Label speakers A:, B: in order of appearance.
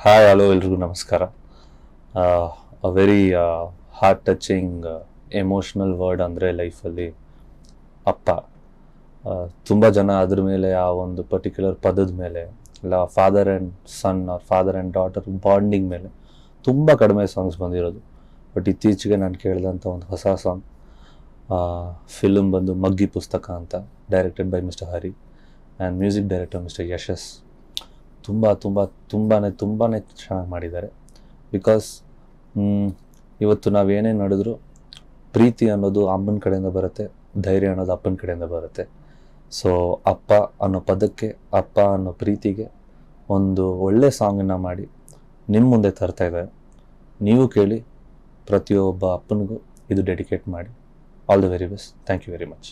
A: Hi hello ಎಲ್ರಿಗೂ ನಮಸ್ಕಾರ. A very heart touching emotional word ಅಂದರೆ ಲೈಫಲ್ಲಿ ಅಪ್ಪ. ತುಂಬ ಜನ ಅದ್ರ ಮೇಲೆ ಆ ಒಂದು ಪರ್ಟಿಕ್ಯುಲರ್ ಪದದ ಮೇಲೆ ಇಲ್ಲ father and son or father and daughter bonding ಮೇಲೆ ತುಂಬ ಕಡಿಮೆ ಸಾಂಗ್ಸ್ ಬಂದಿರೋದು. ಬಟ್ ಇತ್ತೀಚೆಗೆ ನಾನು ಕೇಳಿದಂಥ ಒಂದು ಹೊಸ ಸಾಂಗ್ ಫಿಲ್ಮ್ ಬಂದು ಮಗ್ಗಿ ಪುಸ್ತಕ ಅಂತ, directed by mister Hari and music director mister Yashas. ತುಂಬಾ ಚೆನ್ನಾಗಿ ಮಾಡಿದ್ದಾರೆ. ಬಿಕಾಸ್ ಇವತ್ತು ನಾವೇನೇ ನಡೆದ್ರು ಪ್ರೀತಿ ಅನ್ನೋದು ಅಮ್ಮನ ಕಡೆಯಿಂದ ಬರುತ್ತೆ, ಧೈರ್ಯ ಅನ್ನೋದು ಅಪ್ಪನ ಕಡೆಯಿಂದ ಬರುತ್ತೆ. ಸೊ ಅಪ್ಪ ಅನ್ನೋ ಪದಕ್ಕೆ, ಅಪ್ಪ ಅನ್ನೋ ಪ್ರೀತಿಗೆ ಒಂದು ಒಳ್ಳೆ ಸಾಂಗನ್ನು ಮಾಡಿ ನಿಮ್ಮ ಮುಂದೆ ತರ್ತಾ ಇದ್ದಾರೆ. ನೀವು ಕೇಳಿ, ಪ್ರತಿಯೊಬ್ಬ ಅಪ್ಪನಿಗೂ ಇದು ಡೆಡಿಕೇಟ್ ಮಾಡಿ. All the very best. Thank you very much.